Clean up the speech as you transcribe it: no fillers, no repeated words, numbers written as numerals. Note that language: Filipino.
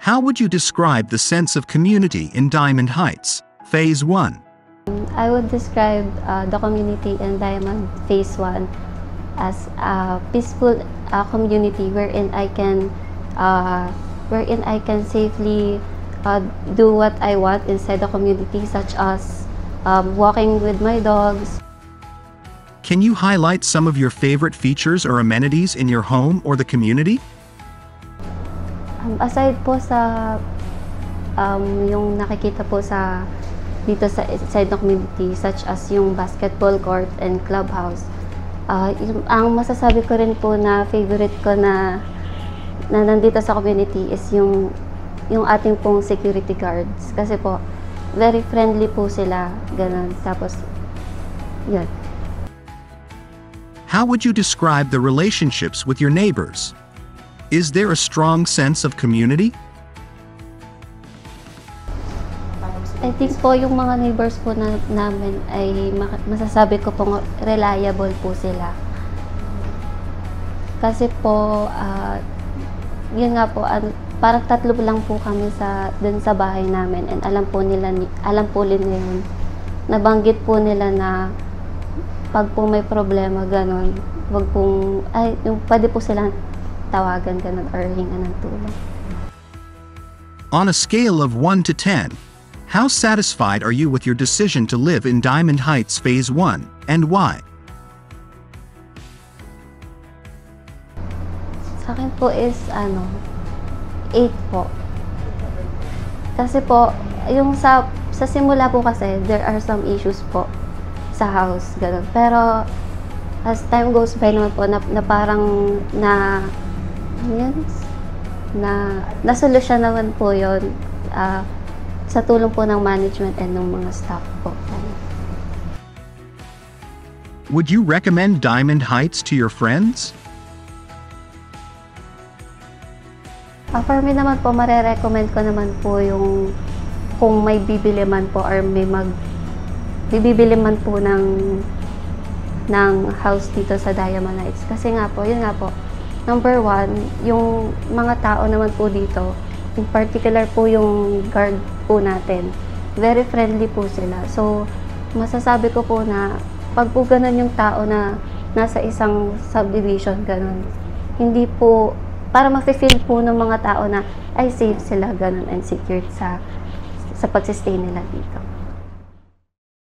How would you describe the sense of community in Diamond Heights, Phase 1? I would describe the community in Diamond Phase 1 as a peaceful community wherein I can safely do what I want inside the community, such as walking with my dogs. Can you highlight some of your favorite features or amenities in your home or the community? Aside po sa yung nakikita po dito sa inside the community, such as yung basketball court and clubhouse, ang masasabi ko rin po na favorite ko na nandito sa community is yung ating pong security guards. Kasi po, very friendly po sila, ganun. Tapos, yun. How would you describe the relationships with your neighbors? Is there a strong sense of community? I think po yung mga neighbors po namin ay masasabi ko po reliable po sila. Kasi po, yun nga po, parang tatlo lang po kami dun sa bahay namin, and alam po nila yun. Nabanggit po nila na pag po may problema, ganun, pwede po silang tawagan, ganun, or hingan ng tulong. On a scale of 1 to 10, how satisfied are you with your decision to live in Diamond Heights Phase 1, and why? Sa akin po is 8 po. Kasi po, yung sa simula po kasi, there are some issues po sa house, gano'n. Pero, as time goes by naman po, na parang nasolusyon naman po yun sa tulong po ng management and ng mga staff po. Would you recommend Diamond Heights to your friends? For me naman po, marirecommend ko naman po yung kung may bibili man po or bibili man po ng house dito sa Diamond Heights. Kasi nga po, yun nga po, number 1, yung mga tao naman po dito, in particular po yung guard po natin, very friendly po sila. So, masasabi ko po na pag po ganun yung tao na nasa isang subdivision, ganun, hindi po, para ma-feel po ng mga tao na ay safe sila, ganun, and secured sa pagsistay nila dito.